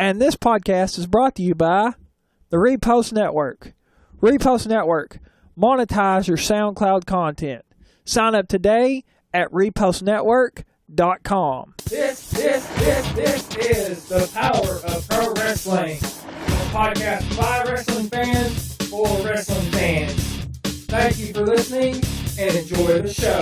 And this podcast is brought to you by the Repost Network. Repost Network. Monetize your SoundCloud content. Sign up today at repostnetwork.com. This is the power of pro wrestling. A podcast by wrestling fans for wrestling fans. Thank you for listening and enjoy the show.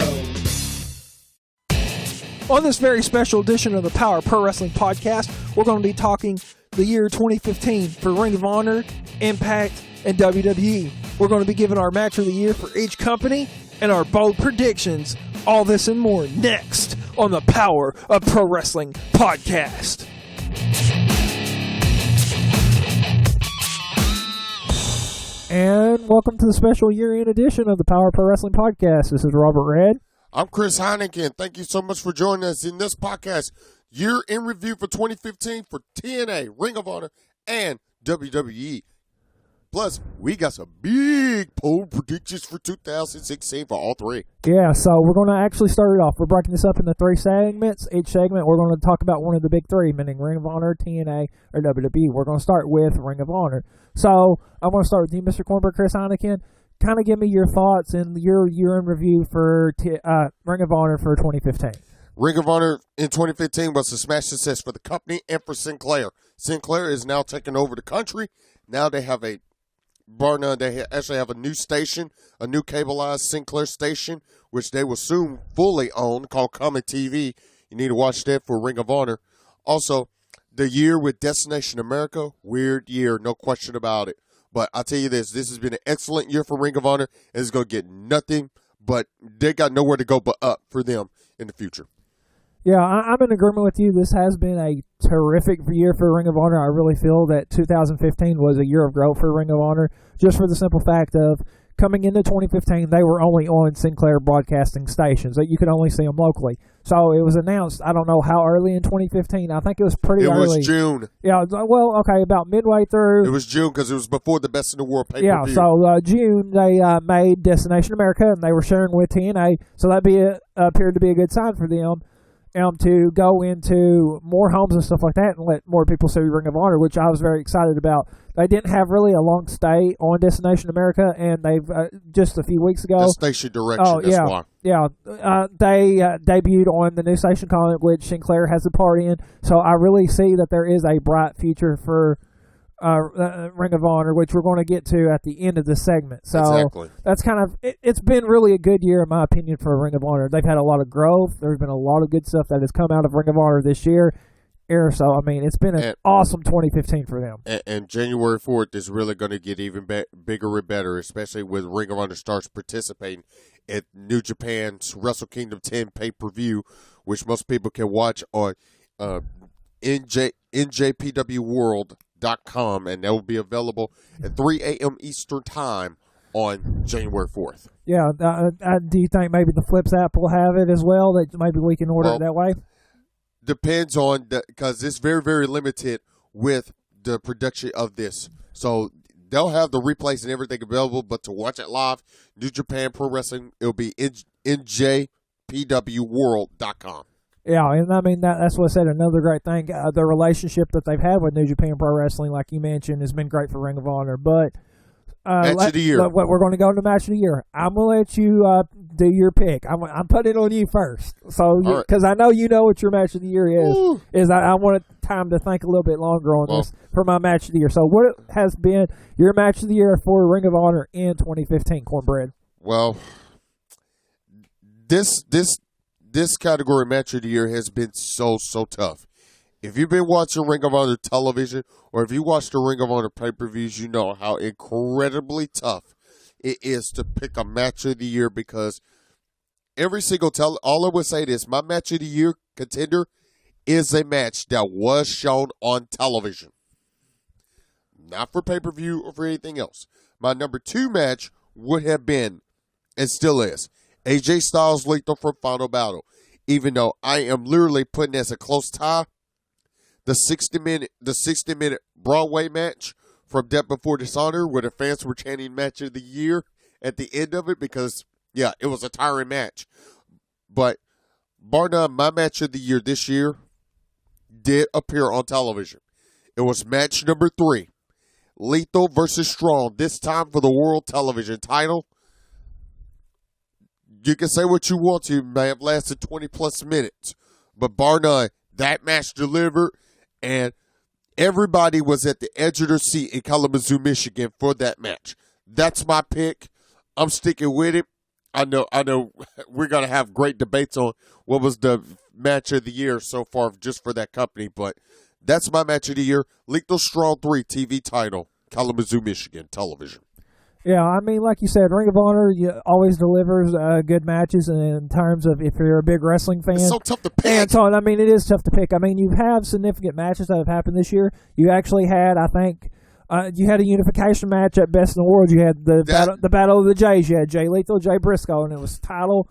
On this very special edition of the Power of Pro Wrestling podcast, we're going to be talking the year 2015 for Ring of Honor, Impact, and WWE. We're going to be giving our match of the year for each company and our bold predictions. All this and more next on the Power of Pro Wrestling podcast. And welcome to the special year-end edition of the Power of Pro Wrestling podcast. This is Robert Red. I'm Chris Heineken. Thank you so much for joining us in this podcast. Year in review for 2015 for TNA, Ring of Honor, and WWE. Plus, we got some big poll predictions for 2016 for all three. Yeah, so we're going to actually start it off. We're breaking this up into three segments. Each segment, we're going to talk about one of the big three, meaning Ring of Honor, TNA, or WWE. We're going to start with Ring of Honor. So I want to start with you, Mr. Cornbread, Chris Heineken. Kind of give me your thoughts and your year in review for Ring of Honor for 2015. Ring of Honor in 2015 was a smash success for the company and for Sinclair. Sinclair is now taking over the country. Now they have they actually have a new station, a new cableized Sinclair station, which they will soon fully own, called Comet TV. You need to watch that for Ring of Honor. Also, the year with Destination America, weird year, no question about it. But I'll tell you this has been an excellent year for Ring of Honor, and it's going to get nothing but, they got nowhere to go but up for them in the future. Yeah, I'm in agreement with you. This has been a terrific year for Ring of Honor. I really feel that 2015 was a year of growth for Ring of Honor, just for the simple fact of coming into 2015, they were only on Sinclair broadcasting stations. That you could only see them locally. So it was announced, I don't know how early in 2015. I think it was pretty early. It was June. Yeah, well, okay, about midway through. It was June because it was before the Best in the World pay-per-view. Yeah, so June they made Destination America, and they were sharing with TNA. So that appeared to be a good sign for them. To go into more homes and stuff like that and let more people see Ring of Honor, which I was very excited about. They didn't have really a long stay on Destination America, and they've just a few weeks ago. The station direction, that's why. Yeah, they debuted on the new station calling it, which Sinclair has a part in. So I really see that there is a bright future for Ring of Honor, which we're going to get to at the end of this segment. So exactly. That's kind of it's been really a good year, in my opinion, for Ring of Honor. They've had a lot of growth. There's been a lot of good stuff that has come out of Ring of Honor this year. So, I mean, it's been an awesome 2015 for them. And January 4th is really going to get even bigger and better, especially with Ring of Honor starts participating at New Japan's Wrestle Kingdom 10 pay-per-view, which most people can watch on NJPWWorld.com, and that will be available at 3 a.m. Eastern Time on January 4th. Yeah, do you think maybe the Flips app will have it as well, that maybe we can order it that way? Depends on, because it's very, very limited with the production of this. So they'll have the replays and everything available, but to watch it live, New Japan Pro Wrestling, it'll be NJPWWorld.com. Yeah, and I mean, that's what I said. Another great thing, the relationship that they've had with New Japan Pro Wrestling, like you mentioned, has been great for Ring of Honor. But match of the year. We're going to go into match of the year. I'm going to let you do your pick. I'm putting it on you first, so because I know you know what your match of the year is. Ooh. I wanted time to think a little bit longer on this for my match of the year. So what has been your match of the year for Ring of Honor in 2015, Cornbread? Well, this category match of the year has been so tough. If you've been watching Ring of Honor television, or if you watch the Ring of Honor pay-per-views, you know how incredibly tough it is to pick a match of the year, because every single all I would say is my match of the year contender is a match that was shown on television. Not for pay-per-view or for anything else. My number 2 match would have been, and still is, AJ Styles Lethal from Final Battle. Even though I am literally putting as a close tie the 60-minute Broadway match from Death Before Dishonor, where the fans were chanting match of the year at the end of it, because, yeah, it was a tiring match. But bar none, my match of the year this year did appear on television. It was match number 3. Lethal versus Strong, this time for the World Television title. You can say what you want to, may have lasted 20-plus minutes. But bar none, that match delivered, and everybody was at the edge of their seat in Kalamazoo, Michigan for that match. That's my pick. I'm sticking with it. I know we're going to have great debates on what was the match of the year so far just for that company, but that's my match of the year. Lethal Strong 3 TV title, Kalamazoo, Michigan television. Yeah, I mean, like you said, Ring of Honor always delivers good matches in terms of if you're a big wrestling fan. It's so tough to pick. And so, I mean, it is tough to pick. I mean, you have significant matches that have happened this year. You actually had, I think, you had a unification match at Best in the World. You had the Battle of the Jays. You had Jay Lethal, Jay Briscoe, and it was title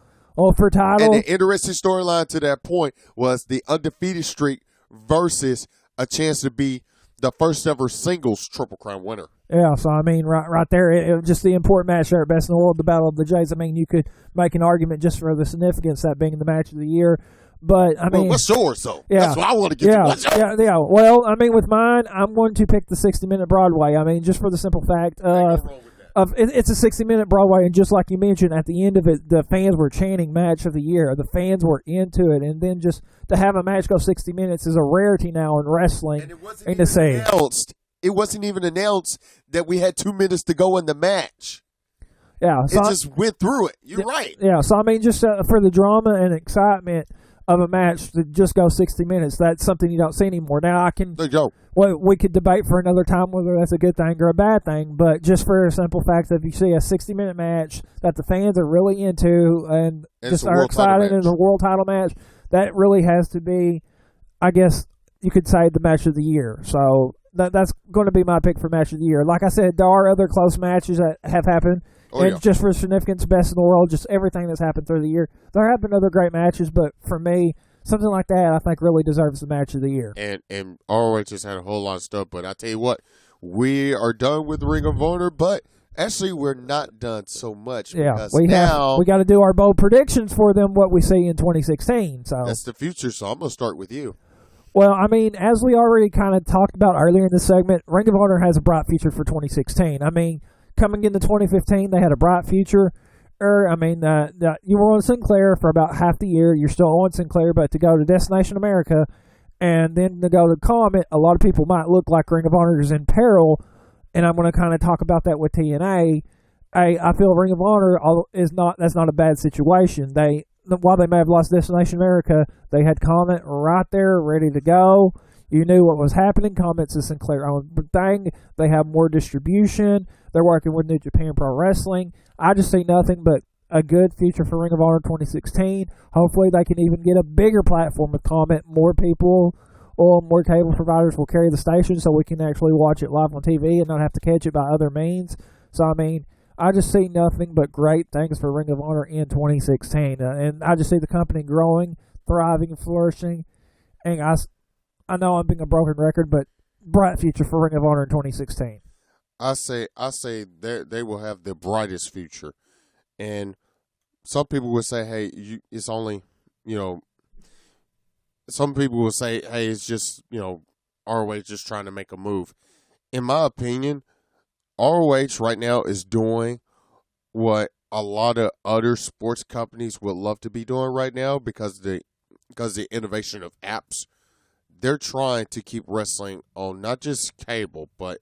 for title. And the interesting storyline to that point was the undefeated streak versus a chance to be the first ever singles Triple Crown winner. Yeah, so I mean, right there, it was just the important match there at Best in the World, the Battle of the Jays. I mean, you could make an argument just for the significance that being the match of the year. But I mean, what's yours though? Yeah, that's what I want to get to. Yeah. Well, I mean, with mine, I'm going to pick the 60-minute Broadway. I mean, just for the simple fact of it's a 60-minute Broadway, and just like you mentioned, at the end of it, the fans were chanting "Match of the Year." The fans were into it, and then just to have a match go 60 minutes is a rarity now in wrestling. And it wasn't even announced. It wasn't even announced that we had 2 minutes to go in the match. Yeah, so it just went through it. You're right. Yeah, so I mean, just for the drama and excitement of a match to just go 60 minutes, that's something you don't see anymore. Now, we could debate for another time whether that's a good thing or a bad thing, but just for a simple fact that if you see a 60-minute match that the fans are really into and just are excited in the world title match, that really has to be, I guess you could say, the match of the year. So that's going to be my pick for match of the year. Like I said, there are other close matches that have happened. Just for significance, Best in the World, just everything that's happened through the year. There have been other great matches, but for me, something like that I think really deserves the match of the year. And ROH just had a whole lot of stuff, but I tell you what, we are done with Ring of Honor, but actually we're not done so much. Yeah, we got to do our bold predictions for them, what we see in 2016. So that's the future, so I'm going to start with you. Well, I mean, as we already kind of talked about earlier in this segment, Ring of Honor has a bright future for 2016. I mean, coming into 2015, they had a bright future. I mean, you were on Sinclair for about half the year. You're still on Sinclair, but to go to Destination America and then to go to Comet, a lot of people might look like Ring of Honor is in peril, and I'm going to kind of talk about that with TNA. I feel Ring of Honor that's not a bad situation. While they may have lost Destination America, they had Comet right there ready to go. You knew what was happening. Comet's a Sinclair-owned thing. They have more distribution. They're working with New Japan Pro Wrestling. I just see nothing but a good future for Ring of Honor 2016. Hopefully they can even get a bigger platform with Comet. More people or more cable providers will carry the station so we can actually watch it live on TV and not have to catch it by other means. So, I mean, I just see nothing but great things for Ring of Honor in 2016. And I just see the company growing, thriving, and flourishing. And I know I'm being a broken record, but bright future for Ring of Honor in 2016. I say they will have the brightest future. And some people would say, hey, it's only, some people will say, hey, it's just, ROH just trying to make a move. In my opinion, ROH right now is doing what a lot of other sports companies would love to be doing right now because the innovation of apps. They're trying to keep wrestling on not just cable, but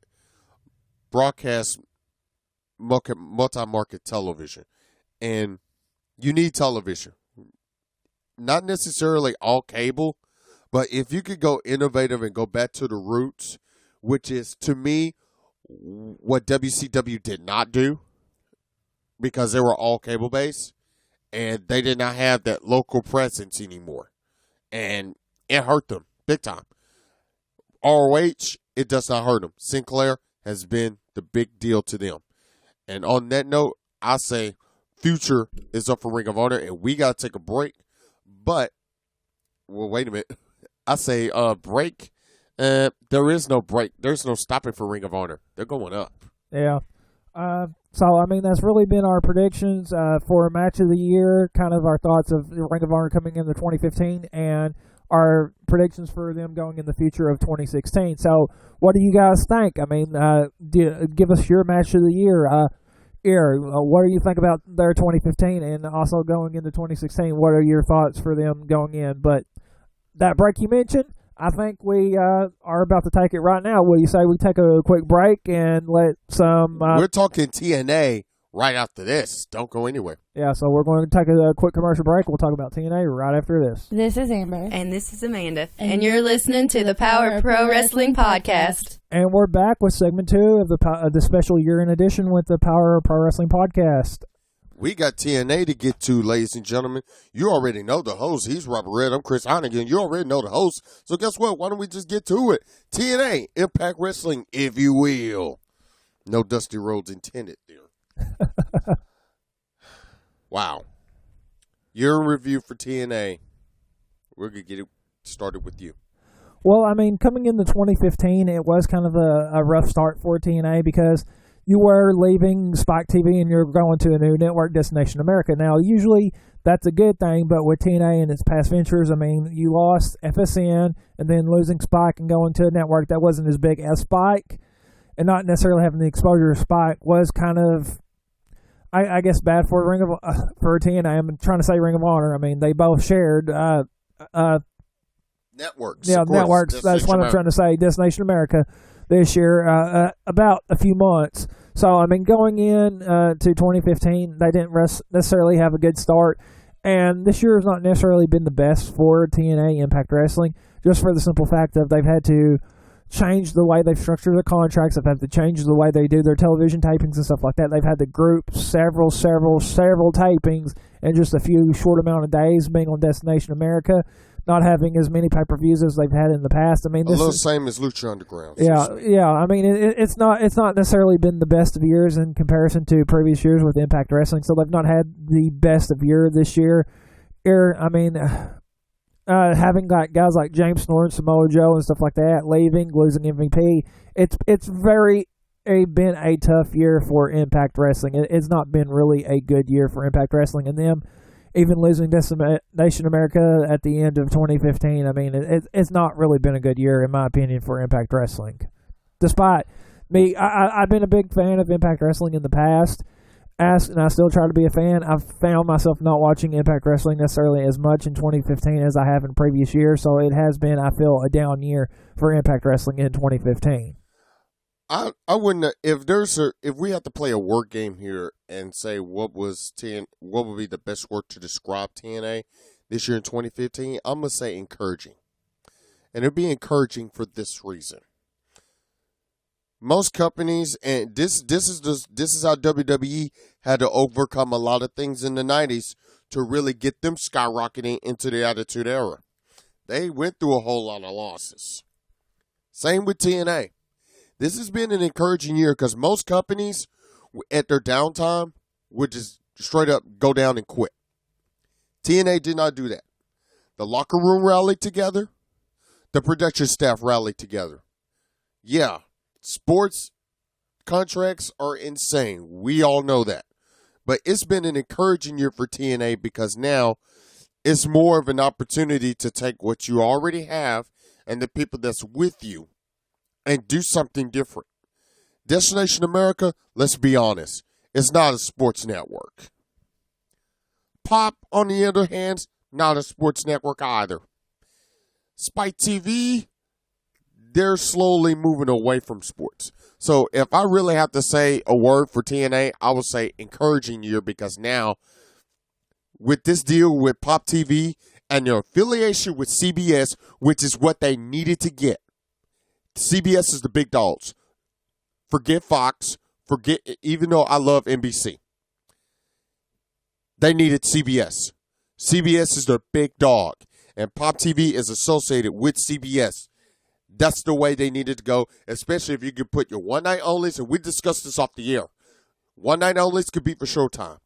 broadcast multi-market television. And you need television. Not necessarily all cable, but if you could go innovative and go back to the roots, which is, to me, what WCW did not do, because they were all cable-based, and they did not have that local presence anymore. And it hurt them big time. ROH, it does not hurt them. Sinclair has been the big deal to them. And on that note, I say future is up for Ring of Honor, and we got to take a break. But, well, wait a minute. I say break. There is no break. There's no stopping for Ring of Honor. They're going up. Yeah. So, I mean, that's really been our predictions for a match of the year, kind of our thoughts of Ring of Honor coming into 2015. And our predictions for them going in the future of 2016. So, what do you guys think? I mean, give us your match of the year. What do you think about their 2015 and also going into 2016? What are your thoughts for them going in? But that break you mentioned, I think we are about to take it right now. Will you say we take a quick break and let some... We're talking TNA right after this. Don't go anywhere. Yeah, so we're going to take a quick commercial break. We'll talk about TNA right after this. This is Amber. And this is Amanda. And you're listening to the Power Pro Wrestling Podcast. And we're back with segment 2 of the special year-end edition with the Power Pro Wrestling Podcast. We got TNA to get to, ladies and gentlemen. You already know the host. He's Robert Red. I'm Chris Honigan. You already know the host. So guess what? Why don't we just get to it? TNA, Impact Wrestling, if you will. No Dusty Rhodes intended there. Wow. Your review for TNA. We're going to get it started with you. Well, I mean, coming into 2015, it was kind of a rough start for TNA because you were leaving Spike TV and you're going to a new network, Destination America. Now, usually that's a good thing, but with TNA and its past ventures, I mean, you lost FSN and then losing Spike and going to a network that wasn't as big as Spike and not necessarily having the exposure of Spike was kind of, I guess, bad for for TNA. I'm trying to say Ring of Honor. I mean, they both shared networks. Yeah, networks. That's what I'm trying to say. Destination America this year, about a few months. So, I mean, going in to 2015, they didn't necessarily have a good start. And this year has not necessarily been the best for TNA Impact Wrestling, just for the simple fact of they've had to change the way they've structured their contracts. They've had to change the way they do their television tapings and stuff like that. They've had to group several tapings in just a few short amount of days, being on Destination America, not having as many pay-per-views as they've had in the past. I mean, this is same as Lucha Underground. Yeah. I mean, it's not necessarily been the best of years in comparison to previous years with Impact Wrestling. So they've not had the best of year this year. I mean, having got guys like James Storm, Samoa Joe, and stuff like that leaving, losing MVP, it's been a tough year for Impact Wrestling. It's not been really a good year for Impact Wrestling, and them even losing Destination America at the end of 2015. I mean, it's not really been a good year, in my opinion, for Impact Wrestling. Despite me, I've been a big fan of Impact Wrestling in the past, and I still try to be a fan. I've found myself not watching Impact Wrestling necessarily as much in 2015 as I have in previous years, so it has been, I feel, a down year for Impact Wrestling in 2015. I wouldn't, if we had to play a word game here and say what would be the best word to describe TNA this year in 2015, I'm gonna say encouraging, and it'd be encouraging for this reason. Most companies, and this is how WWE had to overcome a lot of things in the 90s to really get them skyrocketing into the Attitude Era. They went through a whole lot of losses. Same with TNA. This has been an encouraging year because most companies at their downtime would just straight up go down and quit. TNA did not do that. The locker room rallied together. The production staff rallied together. Yeah, sports contracts are insane. We all know that. But it's been an encouraging year for TNA because now it's more of an opportunity to take what you already have and the people that's with you and do something different. Destination America, let's be honest, it's not a sports network. Pop, on the other hand, not a sports network either. Spike TV, they're slowly moving away from sports. So if I really have to say a word for TNA, I would say encouraging year because now, with this deal with Pop TV and their affiliation with CBS, which is what they needed to get, CBS is the big dogs. Forget Fox. Even though I love NBC. They needed CBS. CBS is their big dog. And Pop TV is associated with CBS. That's the way they needed to go, especially if you could put your one-night-onlys, and we discussed this off the air. One-night-onlys could be for Showtime.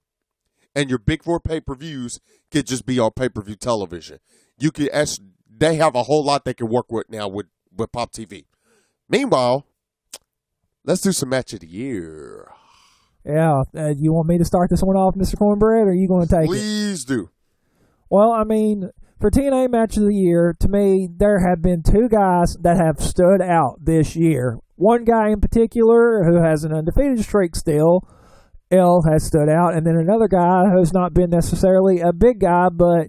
And your big four pay-per-views could just be on pay-per-view television. They have a whole lot they can work with now with Pop TV. Meanwhile, let's do some match of the year. Yeah, you want me to start this one off, Mr. Cornbread, or are you going to take Please do. Well, I mean, for TNA Match of the Year, to me, there have been two guys that have stood out this year. One guy in particular who has an undefeated streak still, has stood out, and then another guy who's not been necessarily a big guy, but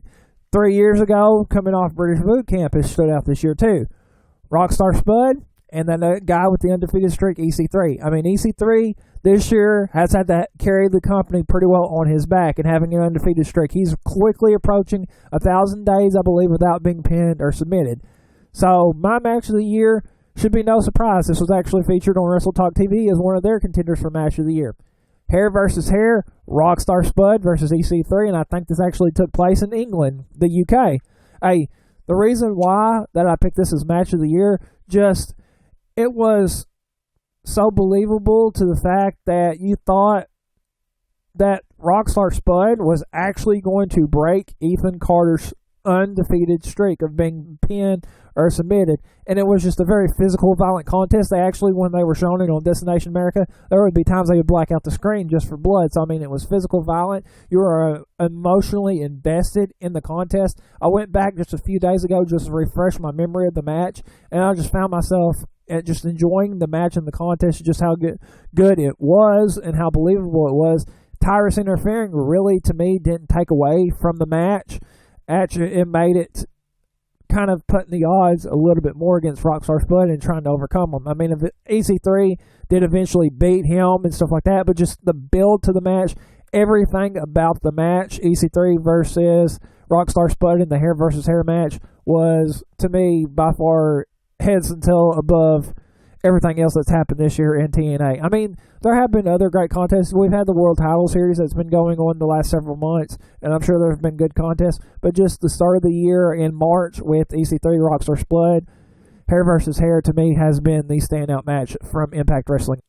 3 years ago, coming off British Boot Camp, has stood out this year too. Rockstar Spud, and then a guy with the undefeated streak, EC3. I mean, EC3 this year has had to carry the company pretty well on his back and having an undefeated streak. He's quickly approaching 1,000 days, I believe, without being pinned or submitted. So my match of the year should be no surprise. This was actually featured on Wrestle Talk TV as one of their contenders for match of the year. Hair versus Hair, Rockstar Spud versus EC3, and I think this actually took place in England, the UK. Hey, the reason why that I picked this as match of the year, just it was so believable to the fact that you thought that Rockstar Spud was actually going to break Ethan Carter's undefeated streak of being pinned or submitted, and it was just a very physical, violent contest. They actually, when they were showing it on Destination America, there would be times they would black out the screen just for blood. So I mean, it was physical, violent. You were emotionally invested in the contest. I went back just a few days ago just to refresh my memory of the match, and I just found myself just enjoying the match and the contest, just how good it was and how believable it was. Tyrus interfering really, to me, didn't take away from the match. Actually, it made it kind of putting the odds a little bit more against Rockstar Spud and trying to overcome them. I mean, if EC3 did eventually beat him and stuff like that, but just the build to the match, everything about the match, EC3 versus Rockstar Spud in the Hair versus Hair match, was, to me, by far heads and tail above everything else that's happened this year in TNA. I mean, there have been other great contests. We've had the World Title Series that's been going on the last several months, and I'm sure there have been good contests, but just the start of the year in March with EC3, Rockstar Spud, Hair versus Hair, to me, has been the standout match from Impact Wrestling.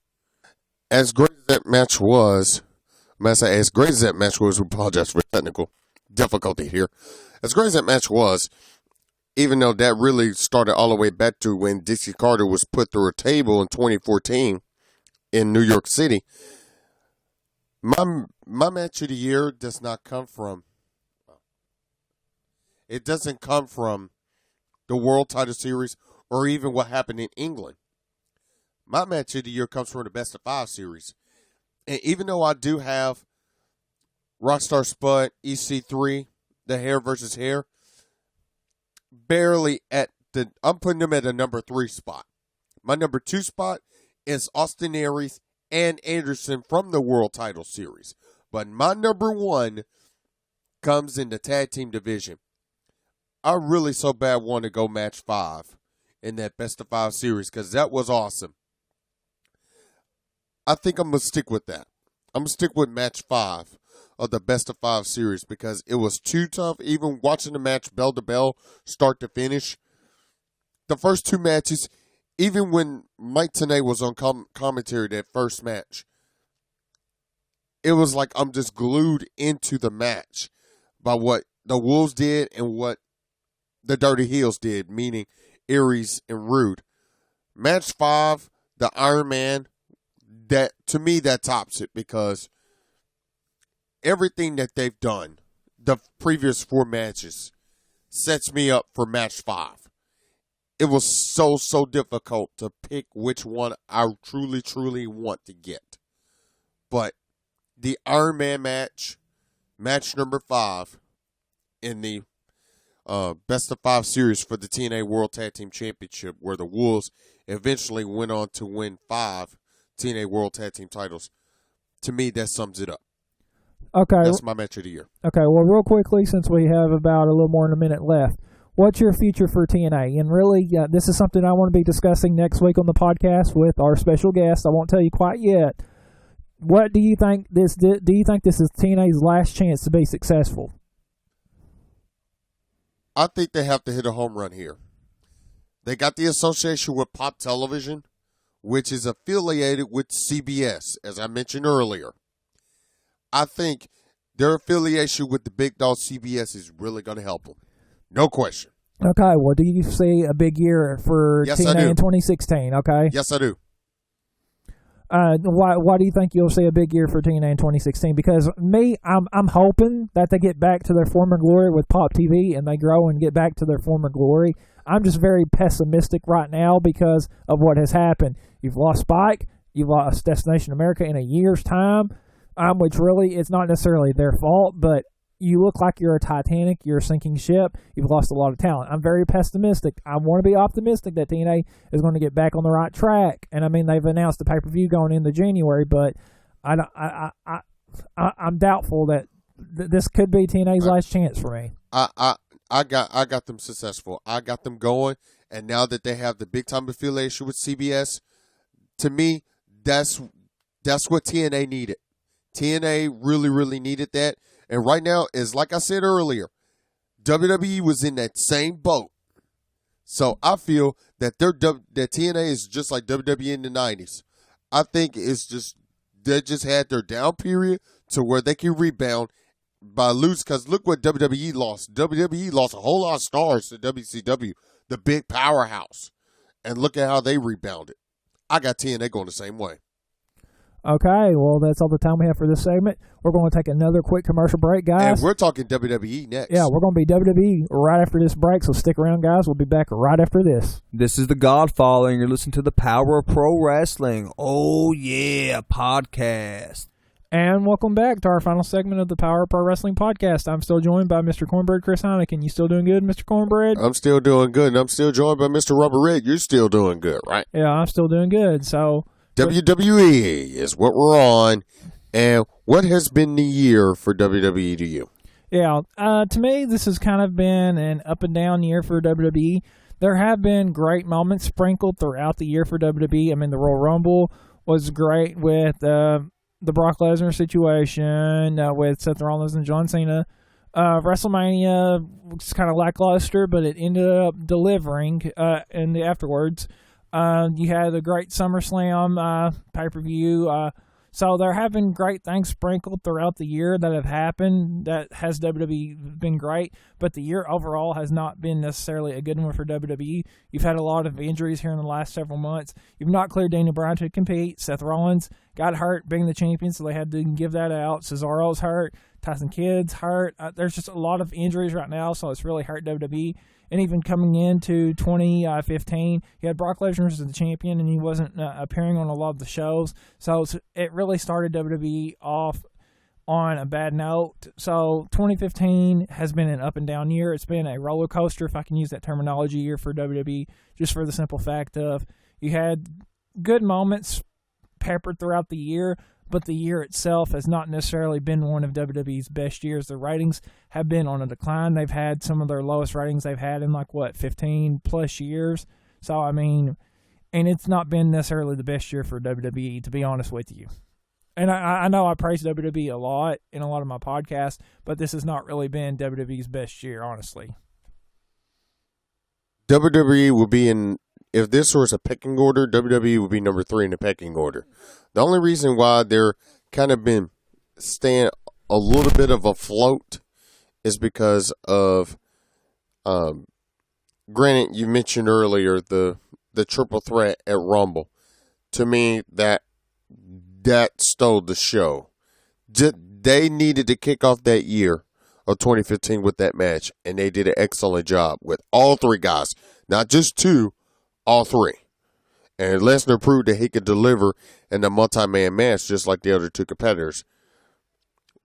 As great as that match was, we apologize for technical difficulty here. As great as that match was, even though that really started all the way back to when Dixie Carter was put through a table in 2014 in New York City, my match of the year does not come from, it doesn't come from the World Title Series or even what happened in England. My match of the year comes from the Best of 5 series. And even though I do have Rockstar Spud, EC3, the Hair versus Hair, barely I'm putting them at a number 3 spot. My number 2 spot is Austin Aries and Anderson from the World Title Series. But my number 1 comes in the tag team division. I really so bad want to go match 5 in that Best of 5 series because that was awesome. I think I'm going to stick with that. I'm going to stick with match 5 of the Best of 5 series because it was too tough. Even watching the match bell to bell, start to finish, the first 2 matches, even when Mike Tenay was on commentary that first match, it was like I'm just glued into the match by what the Wolves did and what the Dirty Heels did, meaning Aries and Rude. Match 5, the Iron Man, that to me that tops it because everything that they've done, the previous 4 matches, sets me up for match 5. It was so difficult to pick which one I truly want to get. But the Iron Man match number 5 in the Best of 5 series for the TNA World Tag Team Championship, where the Wolves eventually went on to win 5 TNA World Tag Team titles, to me, that sums it up. Okay. That's my match of the year. Okay, well, real quickly, since we have about a little more than a minute left, what's your future for TNA? And really, this is something I want to be discussing next week on the podcast with our special guest. I won't tell you quite yet. What do you think do you think this is TNA's last chance to be successful? I think they have to hit a home run here. They got the association with Pop Television, which is affiliated with CBS, as I mentioned earlier. I think their affiliation with the big dog CBS is really going to help them. No question. Okay, well, do you see a big year for TNA in 2016? Okay. Yes, I do. Why do you think you'll see a big year for TNA in 2016? Because I'm hoping that they get back to their former glory with Pop TV and they grow and get back to their former glory. I'm just very pessimistic right now because of what has happened. You've lost Spike. You've lost Destination America in a year's time, which really it's not necessarily their fault, but you look like you're a Titanic, you're a sinking ship, you've lost a lot of talent. I'm very pessimistic. I want to be optimistic that TNA is going to get back on the right track. And I mean, they've announced the pay-per-view going into January, but I'm doubtful that this could be TNA's last chance for me. I got them successful. I got them going, and now that they have the big-time affiliation with CBS, to me, that's what TNA needed. TNA really, really needed that. And right now, is like I said earlier, WWE was in that same boat. So I feel that that TNA is just like WWE in the 90s. I think it's just they just had their down period to where they can rebound by losing. Because look what WWE lost. WWE lost a whole lot of stars to WCW, the big powerhouse. And look at how they rebounded. I got TNA going the same way. Okay, well, that's all the time we have for this segment. We're going to take another quick commercial break, guys. And we're talking WWE next. Yeah, we're going to be WWE right after this break, so stick around, guys. We'll be back right after this. This is The Godfather, and you're listening to the Power of Pro Wrestling. Oh, yeah, podcast. And welcome back to our final segment of the Power of Pro Wrestling podcast. I'm still joined by Mr. Cornbread, Chris Heineken. You still doing good, Mr. Cornbread? I'm still doing good, and I'm still joined by Mr. Robert Red. You're still doing good, right? Yeah, I'm still doing good, so... WWE is what we're on, and what has been the year for WWE to you? Yeah, to me, this has kind of been an up and down year for WWE. There have been great moments sprinkled throughout the year for WWE. I mean, the Royal Rumble was great with the Brock Lesnar situation, with Seth Rollins and John Cena. WrestleMania was kind of lackluster, but it ended up delivering in the afterwards. You had a great SummerSlam pay-per-view. So there have been great things sprinkled throughout the year that have happened that has WWE been great, but the year overall has not been necessarily a good one for WWE. You've had a lot of injuries here in the last several months. You've not cleared Daniel Bryan to compete. Seth Rollins got hurt being the champion, so they had to give that out. Cesaro's hurt. Tyson Kidd's hurt. There's just a lot of injuries right now, so it's really hurt WWE. And even coming into 2015, you had Brock Lesnar as the champion, and he wasn't appearing on a lot of the shows. So it really started WWE off on a bad note. So 2015 has been an up and down year. It's been a roller coaster, if I can use that terminology, year for WWE, just for the simple fact of you had good moments peppered throughout the year, but the year itself has not necessarily been one of WWE's best years. The ratings have been on a decline. They've had some of their lowest ratings they've had in 15 plus years. So, I mean, and it's not been necessarily the best year for WWE, to be honest with you. And I know I praise WWE a lot in a lot of my podcasts, but this has not really been WWE's best year, honestly. WWE will be in, if this was a pecking order, WWE would be number 3 in the pecking order. The only reason why they're kind of been staying a little bit of afloat is because of, granted, you mentioned earlier the triple threat at Rumble. To me, that stole the show. They needed to kick off that year of 2015 with that match, and they did an excellent job with all 3 guys, not just 2, all 3. And Lesnar proved that he could deliver in the multi-man match just like the other 2 competitors.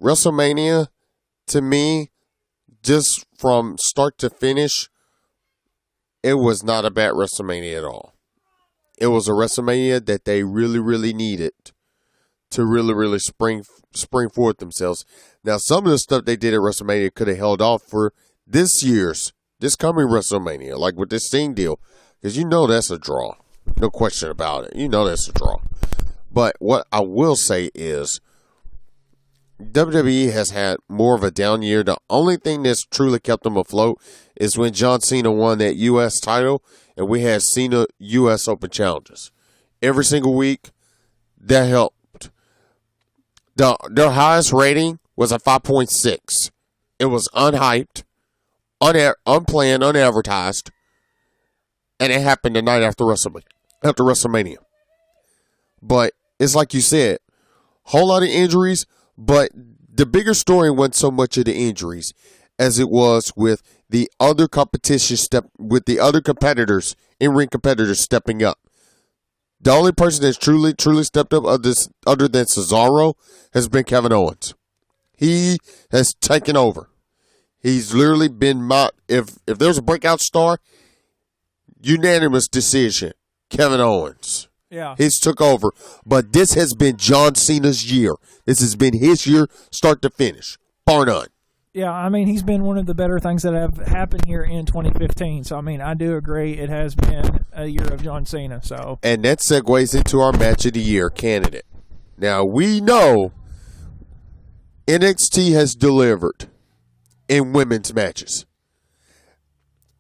WrestleMania, to me, just from start to finish, it was not a bad WrestleMania at all. It was a WrestleMania that they really, really needed to really, really spring forward themselves. Now, some of the stuff they did at WrestleMania could have held off for this coming WrestleMania, like with this Sting deal, because you know that's a draw. No question about it. You know that's a draw. But what I will say is WWE has had more of a down year. The only thing that's truly kept them afloat is when John Cena won that U.S. title and we had Cena U.S. Open Challenges. Every single week, that helped. Their highest rating was a 5.6. It was unhyped, unplanned, unadvertised, and it happened the night after WrestleMania. But it's like you said, whole lot of injuries, but the bigger story wasn't so much of the injuries as it was with the other with the other competitors, in-ring competitors stepping up. The only person that's truly stepped up other than Cesaro has been Kevin Owens. He has taken over. He's literally been if there's a breakout star, unanimous decision, Kevin Owens. Yeah. He's took over. But this has been John Cena's year. This has been his year, start to finish, bar none. Yeah, I mean, he's been one of the better things that have happened here in 2015. So, I mean, I do agree it has been a year of John Cena. So, and that segues into our match of the year candidate. Now, we know NXT has delivered in women's matches.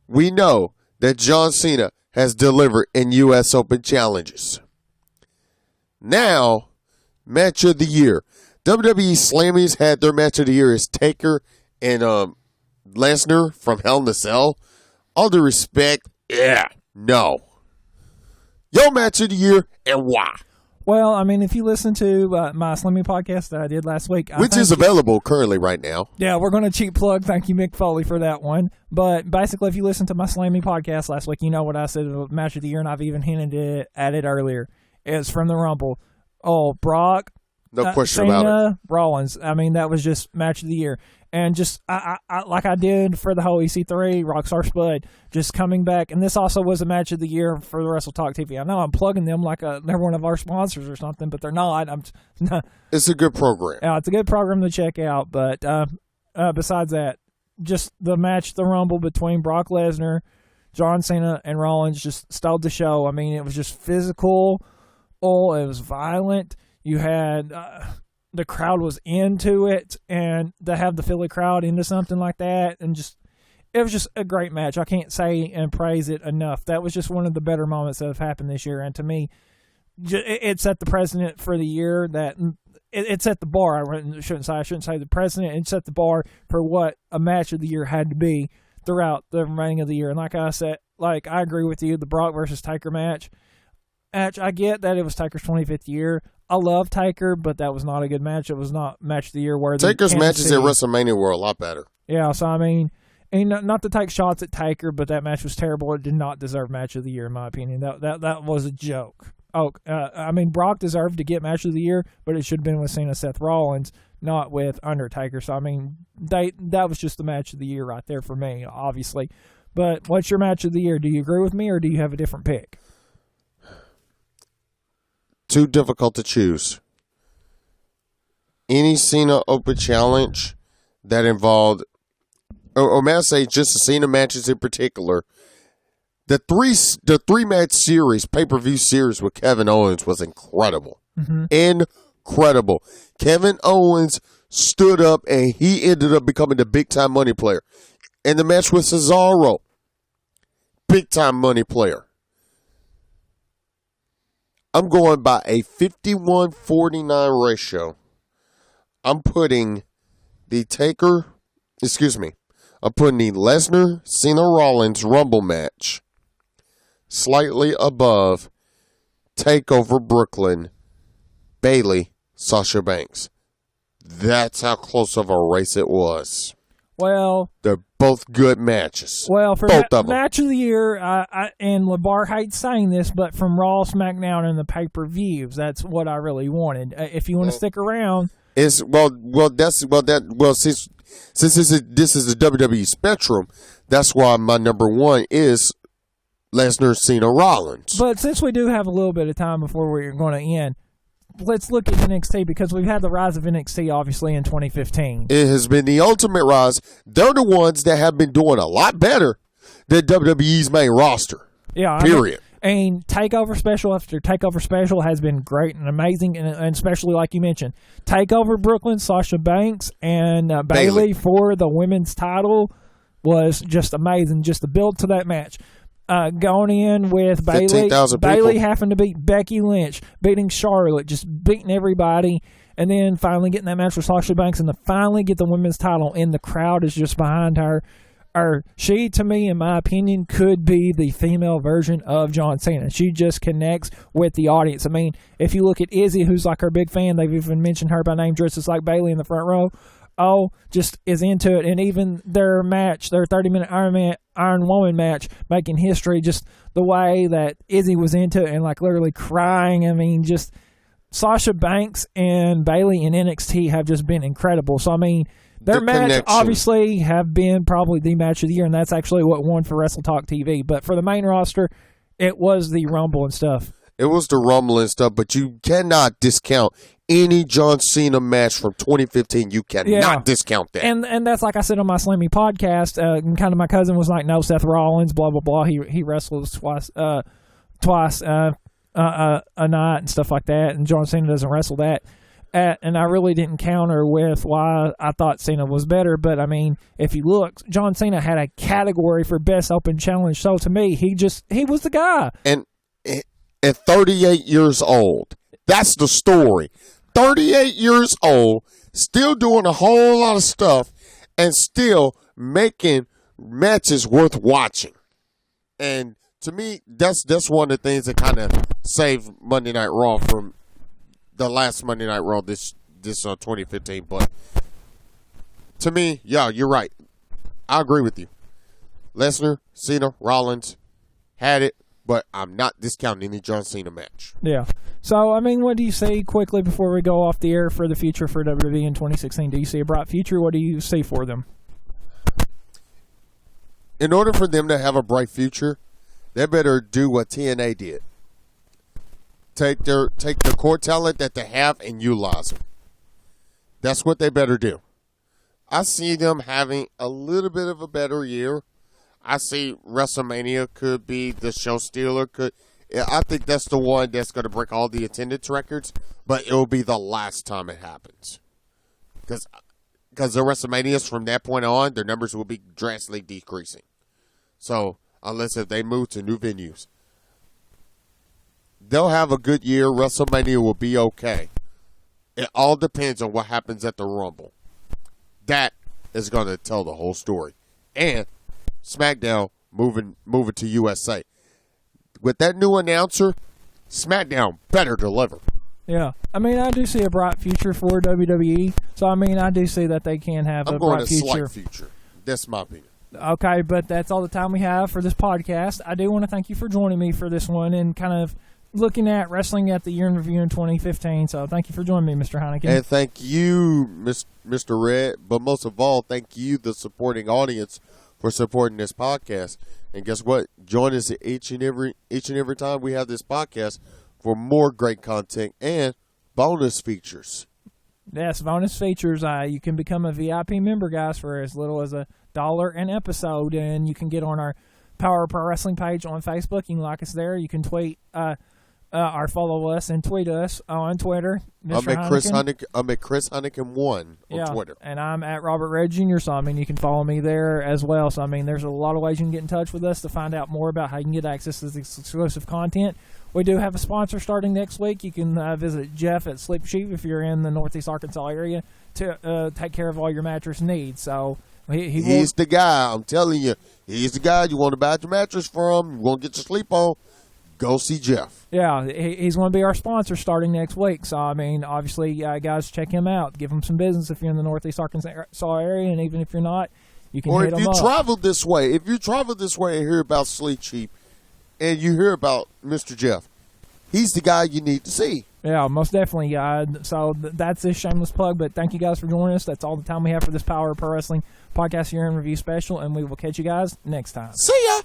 We know that John Cena has delivered in U.S. Open challenges. Now, match of the year. WWE Slammies had their match of the year as Taker and Lesnar from Hell in a Cell. All due respect, no. Your match of the year and why? well, I mean, if you listen to my Slimmy podcast that I did last week, Which is available currently right now. Yeah, we're going to cheap plug. Thank you, Mick Foley, for that one. But basically, if you listen to my Slammy podcast last week, you know what I said about match of the year, and I've even hinted at it earlier. It's from the Rumble. Oh, Brock. No question Cena, about it. Rollins. I mean, that was just match of the year. And just I like I did for the whole EC3, Rockstar Spud, just coming back. And this also was a match of the year for the Wrestle Talk TV. I know I'm plugging them like they're one of our sponsors or something, but they're not. It's a good program. It's a good program to check out. But besides that, just the match, the Rumble between Brock Lesnar, John Cena, and Rollins just stole the show. I mean, it was just physical. It was violent. You had the crowd was into it, and to have the Philly crowd into something like that, and just it was just a great match. I can't say and praise it enough. That was just one of the better moments that have happened this year, and to me, it set the precedent for the year. That it set the bar. I shouldn't say the precedent. It set the bar for what a match of the year had to be throughout the remaining of the year. And like I said, I agree with you. The Brock versus Taker match. I get that it was Taker's 25th year. I love Taker, but that was not a good match. It was not match of the year worthy. Taker's matches at WrestleMania were a lot better. Yeah, so I mean, and not to take shots at Taker, but that match was terrible. It did not deserve match of the year, in my opinion. That was a joke. I mean, Brock deserved to get match of the year, but it should have been with Cena, Seth Rollins, not with Undertaker. So I mean, that was just the match of the year right there for me, obviously. But what's your match of the year? Do you agree with me, or do you have a different pick? Too difficult to choose. Any Cena Open challenge that involved, or may I say just the Cena matches in particular, the three match series, pay-per-view series with Kevin Owens was incredible. Mm-hmm. Incredible. Kevin Owens stood up and he ended up becoming the big-time money player. And the match with Cesaro, big-time money player. I'm going by a 51-49 ratio. I'm putting the Lesnar Cena Rollins Rumble match slightly above TakeOver Brooklyn, Bayley, Sasha Banks. That's how close of a race it was. Well, they're both good matches. Well, for both of them. Match of the year, and LeBar hates saying this, but from Raw, SmackDown, and the pay-per-views, that's what I really wanted. If you want to stick around, since this is the WWE Spectrum, that's why my number one is Lesnar, Cena, Rollins. But since we do have a little bit of time before we're going to end, let's look at NXT, because we've had the rise of NXT, obviously, in 2015. It has been the ultimate rise. They're the ones that have been doing a lot better than WWE's main roster. Yeah. Period. And TakeOver Special after TakeOver Special has been great and amazing, and especially, like you mentioned, TakeOver Brooklyn, Sasha Banks, and Bayley for the women's title was just amazing. Just the build to that match. Going in with Bayley having to beat Becky Lynch, beating Charlotte, just beating everybody, and then finally getting that match with Sasha Banks, and to finally get the women's title, and the crowd is just behind her. she, to me, in my opinion, could be the female version of John Cena. She just connects with the audience. I mean, if you look at Izzy, who's like her big fan, they've even mentioned her by name, dresses like Bayley in the front row. Oh, just is into it. And even their match, their 30-minute Iron Woman match, making history, just the way that Izzy was into it and like literally crying. I mean, just Sasha Banks and Bayley in NXT have just been incredible. So, I mean, their match obviously have been probably the match of the year, and that's actually what won for Wrestle Talk TV. But for the main roster, it was the Rumble and stuff. It was the Rumble and stuff, but you cannot discount any John Cena match from 2015. You cannot discount that. And that's like I said on my Slammy podcast, and kind of my cousin was like, no, Seth Rollins, blah, blah, blah. He wrestles twice a night and stuff like that, and John Cena doesn't wrestle that. And I really didn't counter with why I thought Cena was better. But, I mean, if you look, John Cena had a category for Best Open Challenge. So, to me, he was the guy. And at 38 years old, that's the story. 38 years old, still doing a whole lot of stuff, and still making matches worth watching. And to me, that's one of the things that kind of saved Monday Night Raw from the last Monday Night Raw this 2015. But to me, yeah, you're right. I agree with you. Lesnar, Cena, Rollins had it, but I'm not discounting any John Cena match. Yeah. So, I mean, what do you see quickly before we go off the air for the future for WWE in 2016? Do you see a bright future? What do you see for them? In order for them to have a bright future, they better do what TNA did. Take the core talent that they have and utilize them. That's what they better do. I see them having a little bit of a better year. I see WrestleMania could be the show stealer. I think that's the one that's going to break all the attendance records, but it will be the last time it happens. Because the WrestleManias from that point on, their numbers will be drastically decreasing. So, unless if they move to new venues. They'll have a good year. WrestleMania will be okay. It all depends on what happens at the Rumble. That is going to tell the whole story. And SmackDown moving to USA. With that new announcer, SmackDown better deliver. Yeah. I mean, I do see a bright future for WWE. So, I mean, I do see that they can have a bright future. I'm going to slight future. That's my opinion. Okay, but that's all the time we have for this podcast. I do want to thank you for joining me for this one and kind of looking at wrestling at the year in review in 2015. So thank you for joining me, Mr. Heineken. And thank you, Mr. Red. But most of all, thank you, the supporting audience, for supporting this podcast. And guess what? Join us each and every time we have this podcast for more great content and bonus features. Yes, bonus features. You can become a VIP member, guys, for as little as $1 an episode, and you can get on our Power Pro Wrestling page on Facebook. You can like us there. You can tweet or follow us and tweet us on Twitter. I'm at Chris Heineken 1 on Twitter. And I'm at Robert Red Jr. So, I mean, you can follow me there as well. So, I mean, there's a lot of ways you can get in touch with us to find out more about how you can get access to this exclusive content. We do have a sponsor starting next week. You can visit Jeff at Sleep Sheep if you're in the Northeast Arkansas area to take care of all your mattress needs. So, he's the guy. I'm telling you. He's the guy you want to buy your mattress from. You want to get your sleep on. Go see Jeff. Yeah, he's going to be our sponsor starting next week. So, I mean, obviously, guys, check him out. Give him some business if you're in the Northeast Arkansas area, and even if you're not, you can hit him up. Or if you travel this way, and hear about Sleep Cheap, and you hear about Mr. Jeff, he's the guy you need to see. Yeah, most definitely. So that's a shameless plug, but thank you guys for joining us. That's all the time we have for this Power of Pro Wrestling podcast year in review special, and we will catch you guys next time. See ya!